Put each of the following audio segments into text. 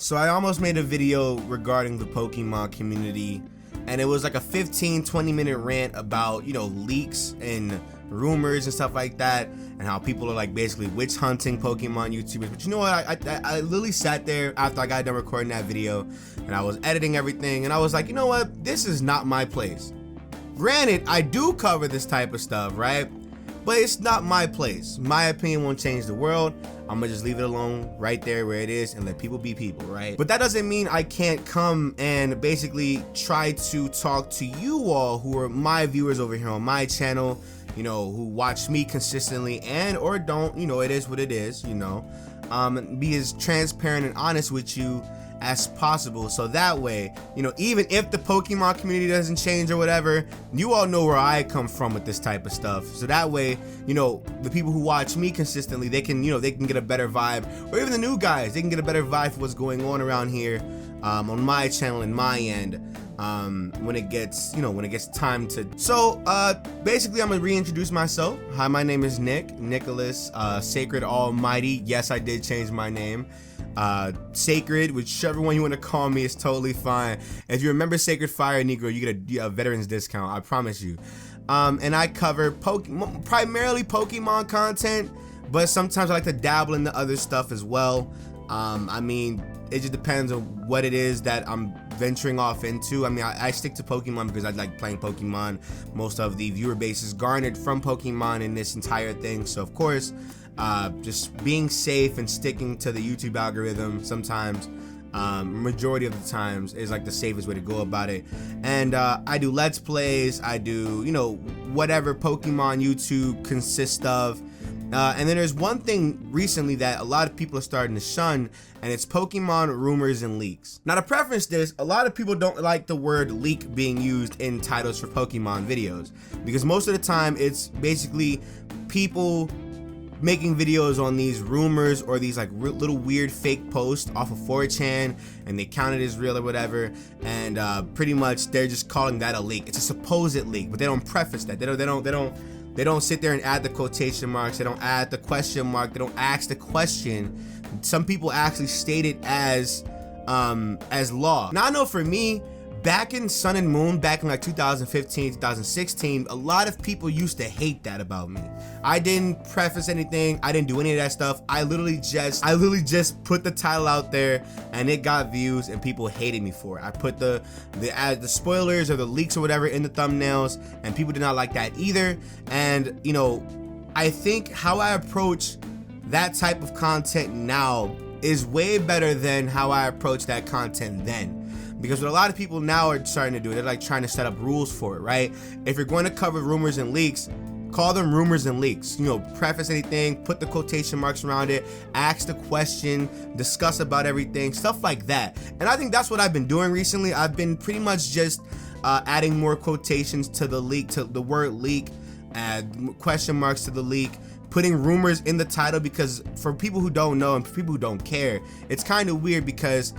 So I almost made a video regarding the Pokemon community, and it was like a 15-20 minute rant about, leaks and rumors and stuff like that, and how people are like basically witch hunting Pokemon YouTubers. But you know what, I literally sat there after I got done recording that video, and I was editing everything, and I was like, you know what, this is not my place. Granted, I do cover this type of stuff, right? But it's not my place. My opinion won't change the world. I'm gonna just leave it alone right there where it is and let people be people, right? But that doesn't mean I can't come and basically try to talk to you all who are my viewers over here on my channel, who watch me consistently and or don't, it is what it is, be as transparent and honest with you as possible, so that way, even if the Pokemon community doesn't change or whatever, you all know where I come from with this type of stuff. So that way, the people who watch me consistently, they can get a better vibe, or even the new guys, they can get a better vibe for what's going on around here on my channel and my end when it gets time to. So basically, I'm gonna reintroduce myself. Hi, my name is Nicholas Sacred Almighty. Yes, I did change my name. Sacred, whichever one you want to call me is totally fine. If you remember Sacred Fire Negro, you get a veterans discount, I promise you. And I cover primarily Pokemon content, but sometimes I like to dabble into other stuff as well. I mean, it just depends on what it is that I'm venturing off into. I mean, I stick to Pokemon because I like playing Pokemon. Most of the viewer base is garnered from Pokemon in this entire thing, so of course, just being safe and sticking to the YouTube algorithm sometimes, majority of the times, is like the safest way to go about it. And I do Let's Plays, I do, whatever Pokemon YouTube consists of. And then there's one thing recently that a lot of people are starting to shun, and it's Pokemon rumors and leaks. Now, to preference this, a lot of people don't like the word leak being used in titles for Pokemon videos, because most of the time it's basically people making videos on these rumors or these like little weird fake posts off of 4chan, and they count it as real or whatever, and pretty much they're just calling that a leak. It's a supposed leak, but they don't preface that. They don't sit there and add the quotation marks. They don't add the question mark. They don't ask the question. Some people actually state it as law. Now, I know for me, back in Sun and Moon, back in like 2015, 2016, a lot of people used to hate that about me. I didn't preface anything. I didn't do any of that stuff. I literally just put the title out there, and it got views, and people hated me for it. I put the spoilers or the leaks or whatever in the thumbnails, and people did not like that either. And I think how I approach that type of content now is way better than how I approached that content then. Because what a lot of people now are starting to do, they're like trying to set up rules for it, right? If you're going to cover rumors and leaks, call them rumors and leaks. Preface anything, put the quotation marks around it, ask the question, discuss about everything, stuff like that. And I think that's what I've been doing recently. I've been pretty much just adding more quotations to the leak, to the word leak, add question marks to the leak, putting rumors in the title, because for people who don't know and for people who don't care, it's kind of weird because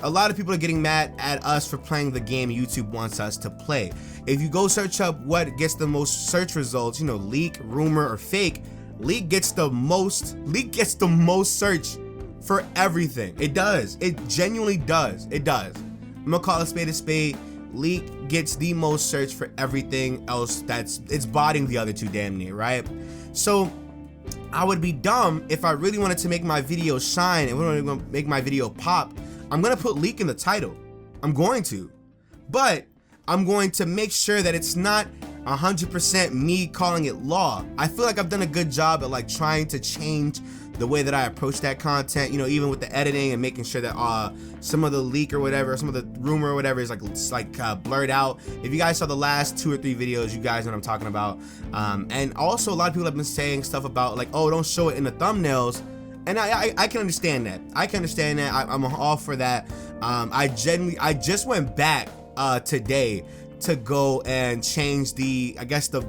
a lot of people are getting mad at us for playing the game YouTube wants us to play. If you go search up what gets the most search results, leak, rumor, or fake, leak gets the most search for everything. It does. It genuinely does. It does. I'm gonna call a spade a spade. Leak gets the most search for everything else it's botting the other two damn near, right? So I would be dumb if I really wanted to make my video shine and wanted to make my video pop. I'm gonna put leak in the title. I'm going to. But I'm going to make sure that it's not 100% me calling it law. I feel like I've done a good job at like trying to change the way that I approach that content, even with the editing and making sure that some of the leak or whatever, some of the rumor or whatever is blurred out. If you guys saw the last 2 or 3 videos, you guys know what I'm talking about. And also a lot of people have been saying stuff about like, oh, don't show it in the thumbnails. And I can understand that. I'm all for that. I just went back today to go and change the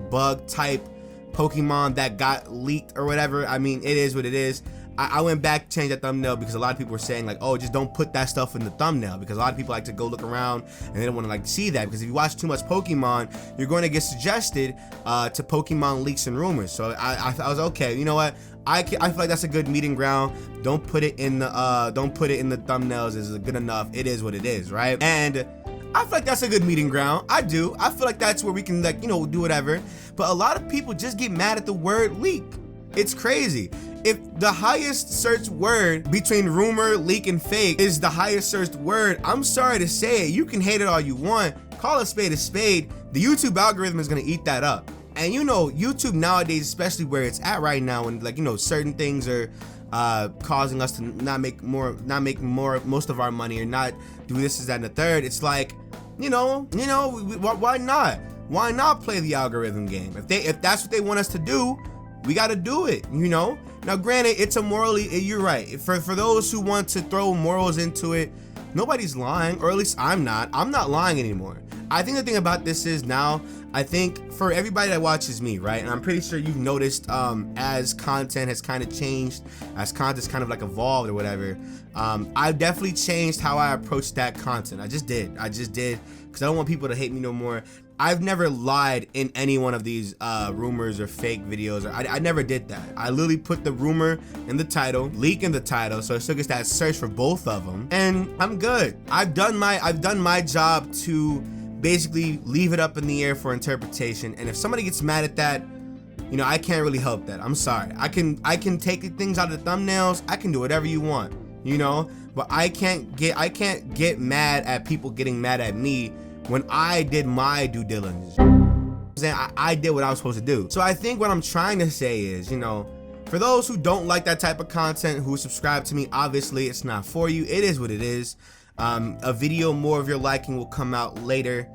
bug type Pokemon that got leaked or whatever. I mean, it is what it is. I went back to change that thumbnail because a lot of people were saying like, oh, just don't put that stuff in the thumbnail, because a lot of people like to go look around and they don't want to like see that, because if you watch too much Pokemon, you're going to get suggested to Pokemon leaks and rumors. So I was okay, you know what? I feel like that's a good meeting ground. Don't put it in the thumbnails. Is it good enough? It is what it is, right? And I feel like that's a good meeting ground. I do. I feel like that's where we can, like, you know, do whatever. But a lot of people just get mad at the word leak. It's crazy. If the highest searched word between rumor, leak, and fake is the highest searched word, I'm sorry to say it. You can hate it all you want. Call a spade a spade. The YouTube algorithm is gonna eat that up. And you know, YouTube nowadays, especially where it's at right now, and like, you know, certain things are causing us to not make most of our money, or not do this, that, and the third. It's like, you know, why not? Why not play the algorithm game? If that's what they want us to do, we got to do it, you know? Now, granted, it's a morally, you're right. For those who want to throw morals into it, nobody's lying, or at least I'm not lying anymore. I think the thing about this is now, I think for everybody that watches me, right, and I'm pretty sure you've noticed as content has kind of changed, as content's kind of like evolved or whatever, I've definitely changed how I approach that content. I just did, because I don't want people to hate me no more. I've never lied in any one of these rumors or fake videos. I never did that. I literally put the rumor in the title, leak in the title, so it took us that search for both of them, and I'm good. I've done my job to basically leave it up in the air for interpretation. And if somebody gets mad at that, you know, I can't really help that. I'm sorry. I can take things out of the thumbnails. I can do whatever you want, you know, but I can't get mad at people getting mad at me when I did my due diligence. I did what I was supposed to do. So I think what I'm trying to say is, you know, for those who don't like that type of content, who subscribe to me, obviously it's not for you. It is what it is. A video more of your liking will come out later,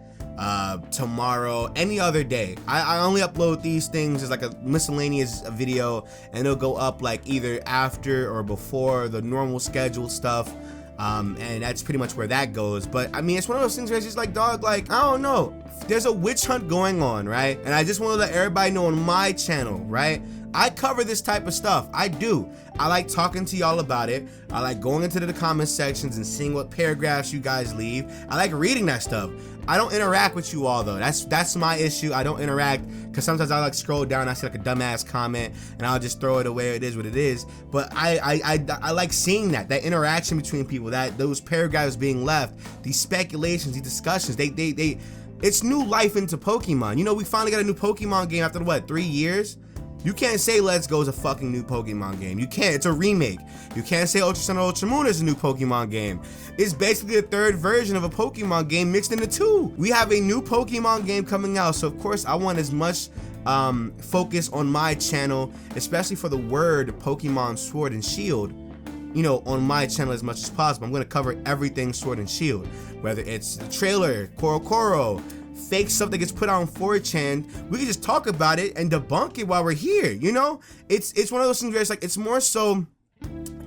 tomorrow, any other day. I only upload these things as like a miscellaneous video, and it'll go up like either after or before the normal scheduled stuff. And that's pretty much where that goes. But I mean, it's one of those things where it's just like, dog, like, I don't know, there's a witch hunt going on, right? And I just want to let everybody know on my channel, right, I cover this type of stuff. I do. I like talking to y'all about it. I like going into the comment sections and seeing what paragraphs you guys leave. I like reading that stuff. I don't interact with you all though. That's my issue. I don't interact because sometimes I like scroll down and I see like a dumbass comment and I'll just throw it away. It is what it is. But I like seeing that interaction between people, that those paragraphs being left, these speculations, these discussions. It's new life into Pokemon. You know, we finally got a new Pokemon game after what, 3 years? You can't say Let's Go is a fucking new Pokemon game. You can't. It's a remake. You can't say Ultra Sun or Ultra Moon is a new Pokemon game. It's basically a third version of a Pokemon game mixed into two. We have a new Pokemon game coming out, so of course I want as much focus on my channel, especially for the word Pokemon Sword and Shield, you know, on my channel as much as possible. I'm going to cover everything Sword and Shield, whether it's the trailer, Koro, fake stuff that gets put on 4chan. We can just talk about it and debunk it while we're here, you know? It's one of those things where it's like, it's more so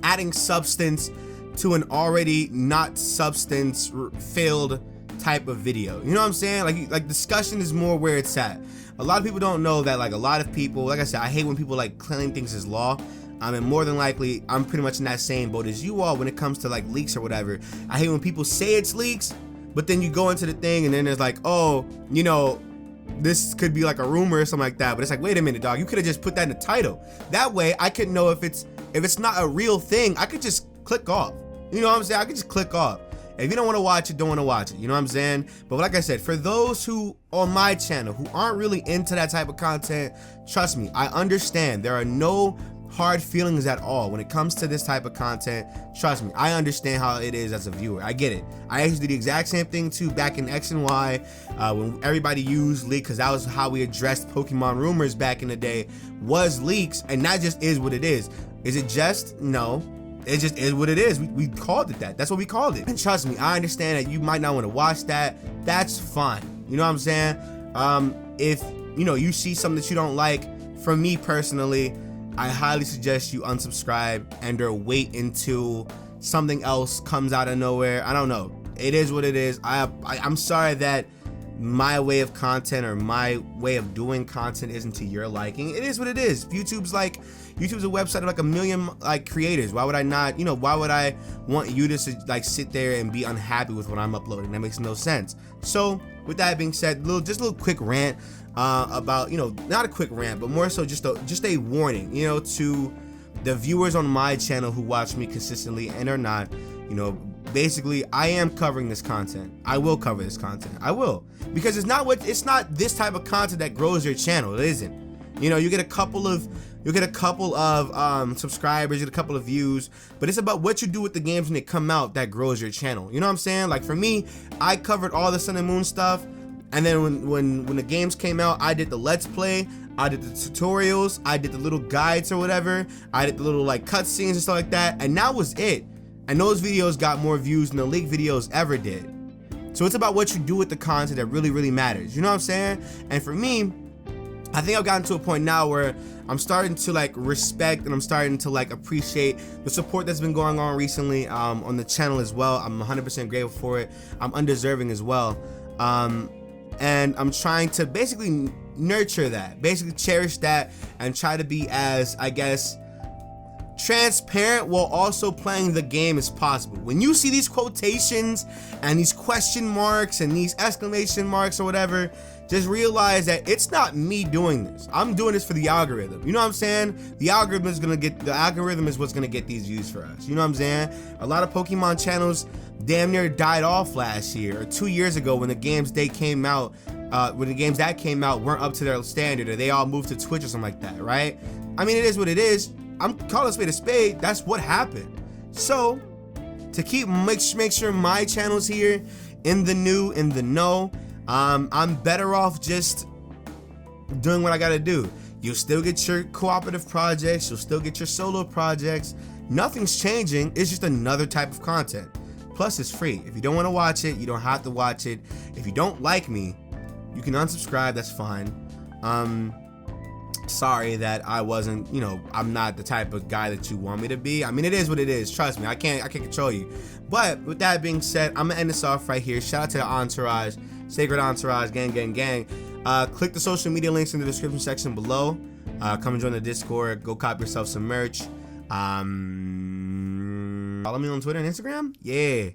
adding substance to an already not substance filled type of video. You know what I'm saying? Like discussion is more where it's at. A lot of people don't know that, like, a lot of people, like I said, I hate when people like claim things as law. And more than likely, I'm pretty much in that same boat as you all when it comes to like leaks or whatever. I hate when people say it's leaks, but then you go into the thing and then there's like, oh, you know, this could be like a rumor or something like that. But it's like, wait a minute, dog, you could have just put that in the title. That way I could know if it's not a real thing. I could just click off. You know what I'm saying? I could just click off. If you don't want to watch it, don't want to watch it. You know what I'm saying? But like I said, for those who on my channel who aren't really into that type of content, trust me, I understand. There are no hard feelings at all when it comes to this type of content. Trust me, I understand how it is as a viewer. I get it. I actually did the exact same thing too back in X and Y when everybody used leak, because that was how we addressed Pokemon rumors back in the day, was leaks. And that just is what it is. Is it just? No. It just is what it is. We called it that. That's what we called it. And trust me, I understand that you might not want to watch that. That's fine. You know what I'm saying? If you know you see something that you don't like, from me personally, I highly suggest you unsubscribe and or wait until something else comes out of nowhere. I don't know. It is what it is. I'm sorry that my way of content or my way of doing content isn't to your liking. It is what it is. YouTube's a website of like a million like creators. Why would I not, you know, why would I want you to like sit there and be unhappy with what I'm uploading? That makes no sense. So with that being said, just a little quick rant about, you know, not a quick rant, but more so just a warning, you know, to the viewers on my channel who watch me consistently and or not, you know, basically I am covering this content. I will cover this content. I will, because it's not this type of content that grows your channel. It isn't. You know, you get a couple of subscribers, you get a couple of views, but it's about what you do with the games when they come out that grows your channel. You know what I'm saying? Like for me, I covered all the Sun and Moon stuff, and then when the games came out, I did the Let's Play, I did the tutorials, I did the little guides or whatever, I did the little like cutscenes and stuff like that, and that was it. And those videos got more views than the leak videos ever did. So it's about what you do with the content that really, really matters. You know what I'm saying? And for me, I think I've gotten to a point now where I'm starting to like respect and I'm starting to like appreciate the support that's been going on recently on the channel as well. I'm 100% grateful for it. I'm undeserving as well. And I'm trying to basically nurture that, basically cherish that, and try to be as, I guess, transparent while also playing the game as possible. When you see these quotations and these question marks and these exclamation marks or whatever, just realize that it's not me doing this. I'm doing this for the algorithm. You know what I'm saying? The algorithm is what's gonna get these views for us. You know what I'm saying? A lot of Pokemon channels damn near died off last year or 2 years ago when the games that came out weren't up to their standard, or they all moved to Twitch or something like that, right? I mean, it is what it is. I'm calling a spade a spade. That's what happened. So to make sure my channel's here in the know, I'm better off just doing what I gotta do. You'll still get your cooperative projects, you'll still get your solo projects. Nothing's changing. It's just another type of content. Plus, it's free. If you don't want to watch it, you don't have to watch it. If you don't like me, you can unsubscribe. That's fine. Sorry that I wasn't, you know, I'm not the type of guy that you want me to be. I mean, it is what it is. Trust me, I can't control you. But with that being said, I'm gonna end this off right here. Shout out to the entourage, Sacred Entourage, gang. Click the social media links in the description section below. Come and join the Discord. Go cop yourself some merch. Follow me on Twitter and Instagram. Yeah.